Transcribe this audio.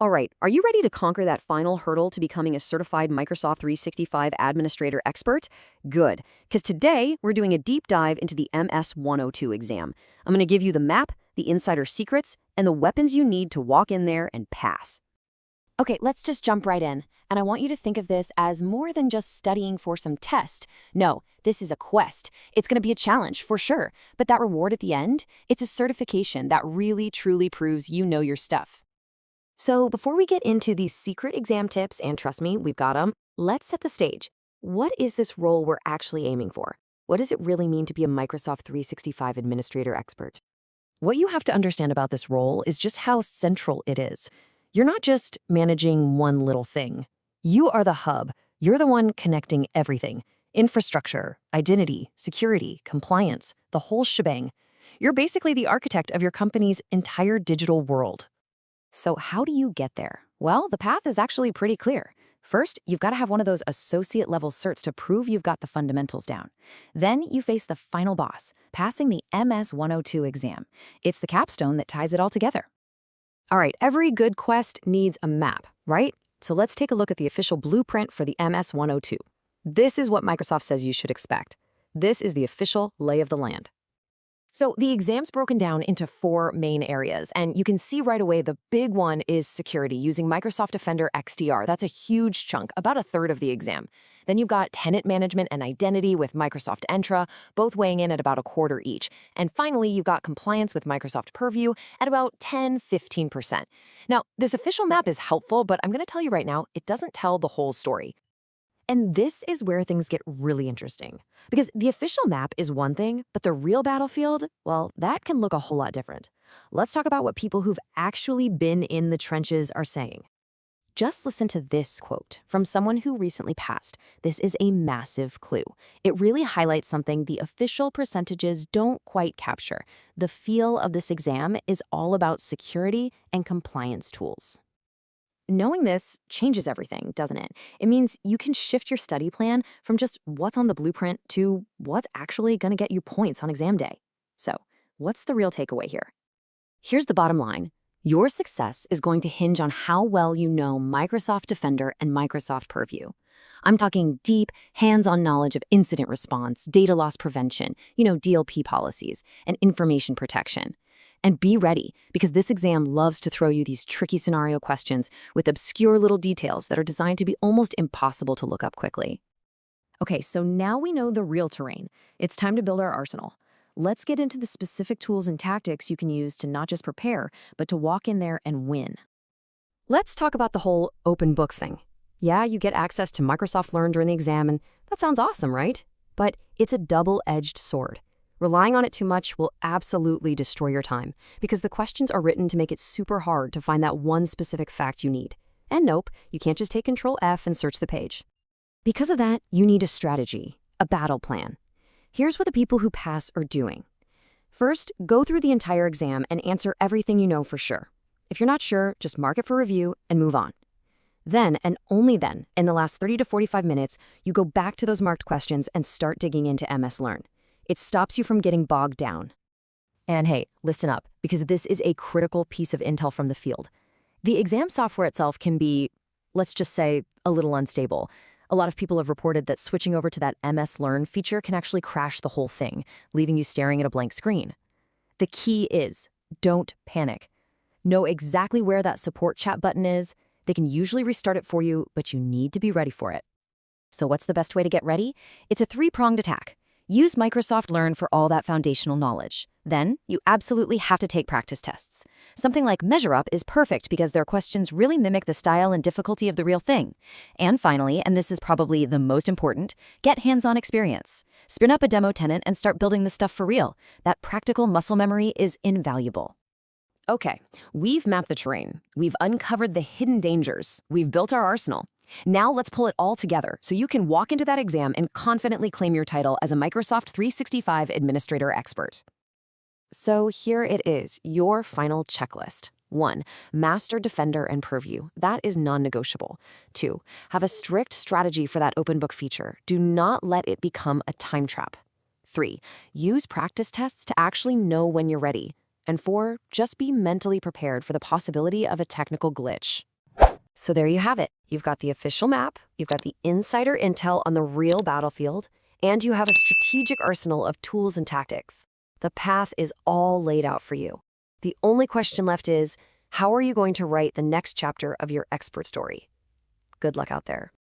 All right, are you ready to conquer that final hurdle to becoming a certified Microsoft 365 administrator expert? Good, because today we're doing a deep dive into the MS-102 exam. I'm going to give you the map, the insider secrets, and the weapons you need to walk in there and pass. Okay, let's just jump right in. And I want you to think of this as more than just studying for some test. No, this is a quest. It's going to be a challenge, for sure. But that reward at the end, it's a certification that really, truly proves you know your stuff. So before we get into these secret exam tips, and trust me, we've got them, let's set the stage. What is this role we're actually aiming for? What does it really mean to be a Microsoft 365 administrator expert? What you have to understand about this role is just how central it is. You're not just managing one little thing. You are the hub. You're the one connecting everything. Infrastructure, identity, security, compliance, the whole shebang. You're basically the architect of your company's entire digital world. So how do you get there? Well, the path is actually pretty clear. First, you've got to have one of those associate-level certs to prove you've got the fundamentals down. Then you face the final boss, passing the MS-102 exam. It's the capstone that ties it all together. All right, every good quest needs a map, right? So let's take a look at the official blueprint for the MS-102. This is what Microsoft says you should expect. This is the official lay of the land. So the exam's broken down into 4 main areas, and you can see right away the big one is security using Microsoft Defender XDR. That's a huge chunk, about a third of the exam. Then you've got tenant management and identity with Microsoft Entra, both weighing in at about a quarter each. And finally, you've got compliance with Microsoft Purview at about 10–15%. Now, this official map is helpful, but I'm going to tell you right now, it doesn't tell the whole story. And this is where things get really interesting. Because the official map is one thing, but the real battlefield, well, that can look a whole lot different. Let's talk about what people who've actually been in the trenches are saying. Just listen to this quote from someone who recently passed. This is a massive clue. It really highlights something the official percentages don't quite capture. The feel of this exam is all about security and compliance tools. Knowing this changes everything, doesn't it? It means you can shift your study plan from just what's on the blueprint to what's actually going to get you points on exam day. So, what's the real takeaway here? Here's the bottom line. Your success is going to hinge on how well you know Microsoft Defender and Microsoft Purview. I'm talking deep, hands-on knowledge of incident response, data loss prevention, DLP policies, and information protection. And be ready, because this exam loves to throw you these tricky scenario questions with obscure little details that are designed to be almost impossible to look up quickly. Okay, so now we know the real terrain. It's time to build our arsenal. Let's get into the specific tools and tactics you can use to not just prepare, but to walk in there and win. Let's talk about the whole open books thing. Yeah, you get access to Microsoft Learn during the exam, and that sounds awesome, right? But it's a double-edged sword. Relying on it too much will absolutely destroy your time, because the questions are written to make it super hard to find that one specific fact you need. And nope, you can't just take Control F and search the page. Because of that, you need a strategy, a battle plan. Here's what the people who pass are doing. First, go through the entire exam and answer everything you know for sure. If you're not sure, just mark it for review and move on. Then, and only then, in the last 30 to 45 minutes, you go back to those marked questions and start digging into MS Learn. It stops you from getting bogged down. And hey, listen up, because this is a critical piece of intel from the field. The exam software itself can be, let's just say, a little unstable. A lot of people have reported that switching over to that MS Learn feature can actually crash the whole thing, leaving you staring at a blank screen. The key is, don't panic. Know exactly where that support chat button is. They can usually restart it for you, but you need to be ready for it. So what's the best way to get ready? It's a 3-pronged attack. Use Microsoft Learn for all that foundational knowledge. Then, you absolutely have to take practice tests. Something like MeasureUp is perfect because their questions really mimic the style and difficulty of the real thing. And finally, and this is probably the most important, get hands-on experience. Spin up a demo tenant and start building the stuff for real. That practical muscle memory is invaluable. Okay, we've mapped the terrain. We've uncovered the hidden dangers. We've built our arsenal. Now let's pull it all together so you can walk into that exam and confidently claim your title as a Microsoft 365 administrator expert. So here it is, your final checklist. 1. Master Defender and Purview. That is non-negotiable. 2. Have a strict strategy for that open book feature. Do not let it become a time trap. 3. Use practice tests to actually know when you're ready. And 4. Just be mentally prepared for the possibility of a technical glitch. So there you have it. You've got the official map, you've got the insider intel on the real battlefield, and you have a strategic arsenal of tools and tactics. The path is all laid out for you. The only question left is, how are you going to write the next chapter of your expert story? Good luck out there.